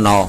9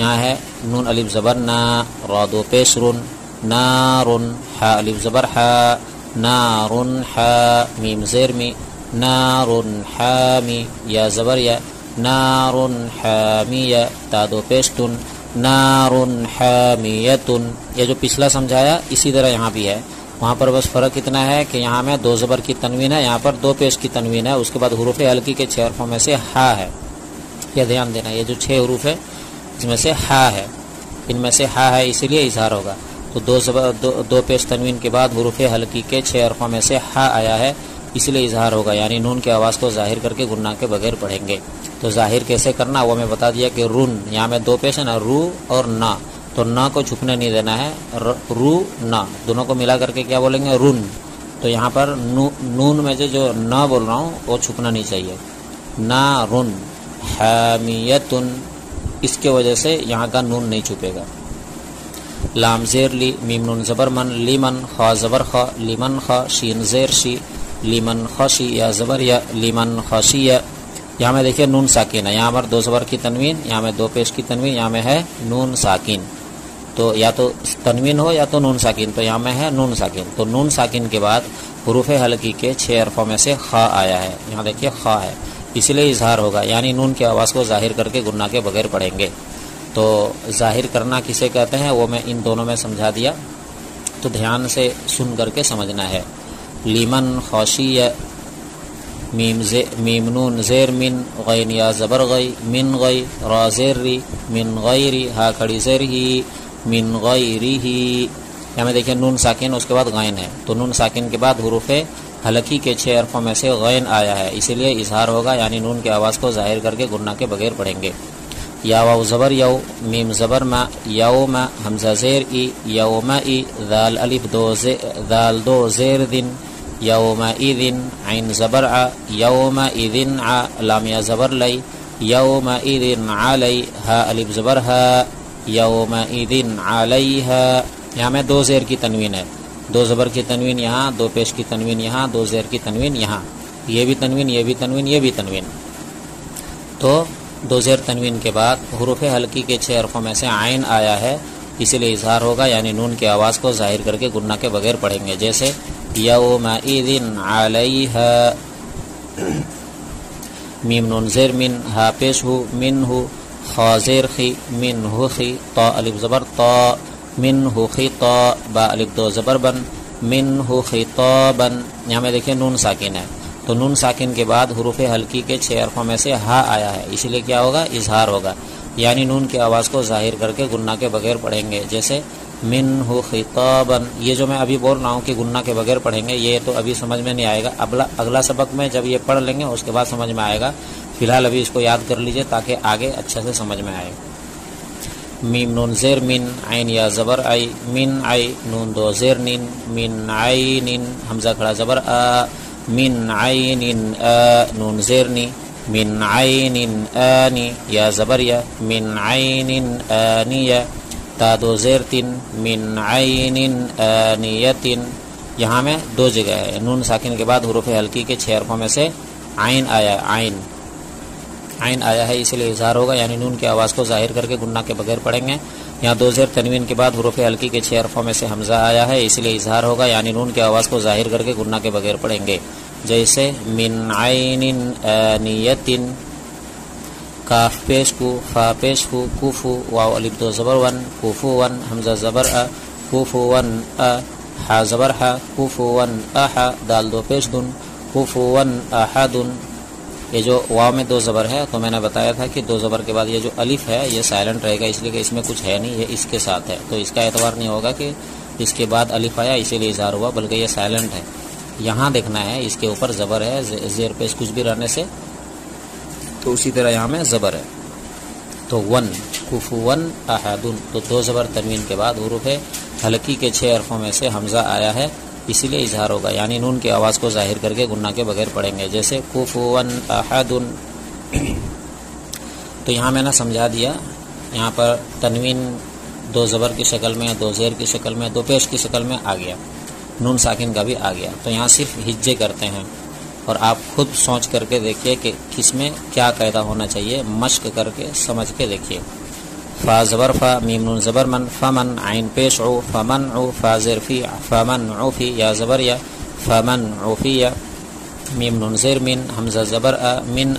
یہاں ہے نون الف زبر نا، را دو پیش رن، نارن، حا الف زبر حا، نارن حا، میم زیر می، نارن حامی، یا زبر یا، نارن حامیہ، تا دو پیش تن، نارن حامیتن۔ یہ جو پچھلا سمجھایا اسی طرح یہاں بھی ہے، وہاں پر بس فرق اتنا ہے کہ یہاں میں دو زبر کی تنوین ہے، یہاں پر دو پیش کی تنوین ہے، اس کے بعد حروف ہلکی کے 6 حرفوں میں سے ہا ہے، یہ دھیان دینا، یہ جو 6 حروف ہے اس میں سے ہا ہے، ان میں سے ہا ہے اسی لیے اظہار ہوگا، تو دو پیش تنوین کے بعد حروف ہلکی کے 6 حرفوں میں سے ہا آیا ہے، اس لیے اظہار ہوگا، یعنی نون کی آواز کو ظاہر کر کے گناہ کے بغیر پڑھیں گے۔ تو ظاہر کیسے کرنا وہ میں بتا دیا کہ رن، یہاں میں دو پیش ہے نا، رو اور نا، تو نا کو چھپنے نہیں دینا ہے، رو نا دونوں کو ملا کر کے کیا بولیں گے، رن۔ تو یہاں پر نون میں جو نا بول رہا ہوں وہ چھپنا نہیں چاہیے، نا رن حامیتن، اس کے وجہ سے یہاں کا نون نہیں چھپے گا۔ لام زیر لی، میم نون زبر من، لیمن، خا زبر خا، لیمن خا، شین زیر شی، لیمن خاشی، یا زبر یا، لیمن خاشیہ۔ یہاں میں دیکھیے نون ساکین ہے، یہاں پر دو زبر کی تنوین، یہاں میں دو پیش کی تنوین، یہاں میں ہے نون ساکین، تو یا تو تنوین ہو یا تو نون ساکین، تو یہاں میں ہے نون ساکین، تو نون ساکین کے بعد حروف ہلکی کے 6 حرفوں میں سے خا آیا ہے، یہاں دیکھیے خا ہے، اسی لیے اظہار ہوگا، یعنی نون کی آواز کو ظاہر کر کے گناہ کے بغیر پڑھیں گے۔ تو ظاہر کرنا کسے کہتے ہیں وہ میں ان دونوں میں سمجھا دیا، تو دھیان سے سن کر کے سمجھنا ہے۔ لیمن خاشیہ، میم نون زیر من، غین یا زبر غی، من غی، را زیر ری، من غیری، ہا کھڑی زیر ہی، من غیری ہی، یہاں میں دیکھیں نون ساکن اس کے بعد غین ہے، تو نون ساکن کے بعد حروف ہلکی کے 6 حرفوں میں سے غین آیا ہے، اسی لیے اظہار ہوگا، یعنی نون کی آواز کو ظاہر کر کے گناہ کے بغیر پڑھیں گے۔ یا واو زبر یو، میم زبر ما، یوم، حمزہ زیر ای، یوم ای، ذال الف دو زیر دن، یوم ایذن، عین زبر ع، یوم ایذن ع، لام یا زبر لی، یوم ایذن علی، ہا الف زبر ہا، یوم ایذن علیہا۔ یہاں میں دو زیر کی تنوین ہے، دو زبر کی تنوین یہاں، دو پیش کی تنوین یہاں، دو زیر کی تنوین یہاں، یہ بھی تنوین، یہ بھی تنوین، یہ بھی تنوین، تو دو زیر تنوین کے بعد حروف ہلکی کے 6 حرفوں میں سے عین آیا ہے، اسی لیے اظہار ہوگا، یعنی نون کی آواز کو ظاہر کر کے گناہ کے بغیر پڑھیں گے، جیسے یومئذ علیہا، میم نون زیر من، ہا پیش ہو، من ہو، خا زیر خی، من ہو خی، تا الف زبر تا، من ہو خطا، با الف دو زبر بن، من ہو خطابن۔ یہاں میں دیکھیں نون ساکن ہے، تو نون ساکن کے بعد حروف ہلکی کے 6 حرفوں میں سے ہا آیا ہے، اسی لیے کیا ہوگا، اظہار ہوگا، یعنی نون کی آواز کو ظاہر کر کے گناہ کے بغیر پڑھیں گے، جیسے من ہو خطابن۔ یہ جو میں ابھی بول رہا ہوں کہ گناہ کے بغیر پڑھیں گے، یہ تو ابھی سمجھ میں نہیں آئے گا، اگلا سبق میں جب یہ پڑھ لیں گے اس کے بعد سمجھ میں آئے گا، فی الحال ابھی اس کو یاد کر لیجئے تاکہ آگے اچھا سے سمجھ میں آئے۔ میم نون زیر من، عین یا زبر آئی، من آئی، نون دو زیر نین، من عین، حمزہ کھڑا زبر آ، من عین آ، نون زیر نی، من عین آنی، یا زبر یا، من عین آنیہ، تا دو زیر تین، من عین آنیتن۔ یہاں میں دو جگہ ہے، نون ساکن کے بعد حروف ہلکی کے 6 حرفوں میں سے عین آیا، عین آیا ہے، اسی لیے اظہار ہوگا، یعنی نون کی آواز کو ظاہر کر کے گناہ کے بغیر پڑھیں گے۔ یہاں دو زیر تنوین کے بعد حروف ہلکی کے 6 حرفوں میں سے حمزہ آیا ہے، اسی لیے اظہار ہوگا، یعنی نون کی آواز کو ظاہر کر کے گناہ کے بغیر پڑھیں گے، جیسے من عین آنیتن، کاف پیش کو، فا پیش کو، کوفو، واو الف دو زبر ون، کوفون، حمزہ زبر ا، کوفون ا، حا زبر حا، کوفون اح، دال دو پیش دن، کوفون احدن۔ یہ جو واو میں 2 زبر ہے، تو میں نے بتایا تھا کہ 2 زبر کے بعد یہ جو الف ہے یہ سائلنٹ رہے گا، اس لیے کہ اس میں کچھ ہے نہیں، یہ اس کے ساتھ ہے، تو اس کا اعتبار نہیں ہوگا کہ اس کے بعد الف آیا اسی لیے اظہار ہوا، بلکہ یہ سائلنٹ ہے۔ یہاں دیکھنا ہے اس کے اوپر زبر ہے، زیر پیش کچھ بھی رہنے سے، تو اسی طرح یہاں میں زبر ہے، تو ون، کوفون احدن، تو 2 زبر تنوین کے بعد حروف ہلکی کے 6 حرفوں میں سے حمزہ آیا ہے، اسی لیے اظہار ہوگا، یعنی نون کی آواز کو ظاہر کر کے گناہ کے بغیر پڑھیں گے، جیسے کوفون احدن۔ تو یہاں میں نے سمجھا دیا، یہاں پر تنوین 2 زبر کی شکل میں، 2 زیر کی شکل میں، 2 پیش کی شکل میں آ گیا، نون ساکن کا بھی آ گیا، تو یہاں صرف ہجے کرتے ہیں، اور آپ خود سوچ کر کے دیکھیے کہ کس میں کیا قاعدہ ہونا چاہیے، مشق کر کے سمجھ کے دیکھیے۔ فا زبر فا، میم نون زبر من، فمن عین پیش عو، فمن عو، فا زیر فی، فمن عفی، یا زبر یا، فمن عفی، میم نون زیر من، حمزہ زبر من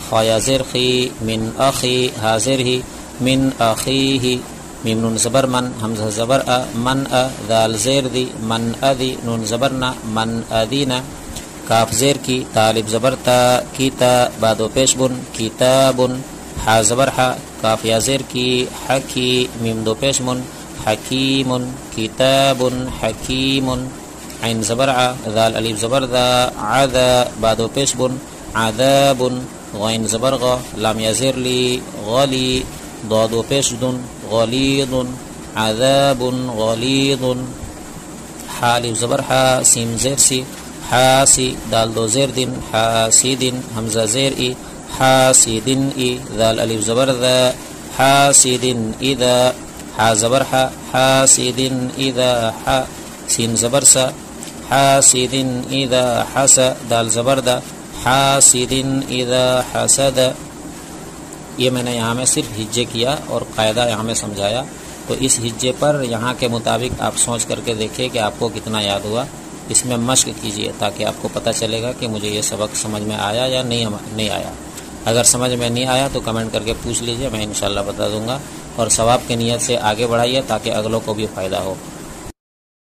خا یا زیر خی، من اخی، ہا زیر ہی، من اخیہ، میم نون زبر من، حمزہ زبر من دال زیر دی، من ادی، نون زبر نا، من ادینا، کاف زیر کی، طالب زبر تا، کیتا، بادو پیش بن، کتابن، حا زبر حا، کاف یا زیر کی، حکی، میم دو پیش من، حکیم، کتابن حکیم، عین زبر ع، ذال الف زبر ذا، عذا، بادو پیش بن، عذاب، غین زبر غ، لام یا زیر لی، غلی، ضادو پیش دن، غلیظ، عذاب غلیظ، حا الف زبر حا، سین زیر سی، حاسی، دال دو زیر دن، حاسدن، حمزہ زیر ای، حاسدن ای، ذال الف زبر ذا، حاسدن اذا، حا زبر حا، حاسدن اذا حا، سین زبر سا، حاسدن اذا حسا، دال زبر دا، حاسدن اذا حسد۔ یہ میں نے یہاں میں صرف ہجے کیا اور قاعدہ یہاں میں سمجھایا، تو اس ہجے پر یہاں کے مطابق آپ سوچ کر کے دیکھیں کہ آپ کو کتنا یاد ہوا، اس میں مشق کیجئے تاکہ آپ کو پتہ چلے گا کہ مجھے یہ سبق سمجھ میں آیا یا نہیں آیا۔ اگر سمجھ میں نہیں آیا تو کمنٹ کر کے پوچھ لیجئے، میں انشاءاللہ بتا دوں گا، اور ثواب کی نیت سے آگے بڑھائیے تاکہ اگلوں کو بھی فائدہ ہو۔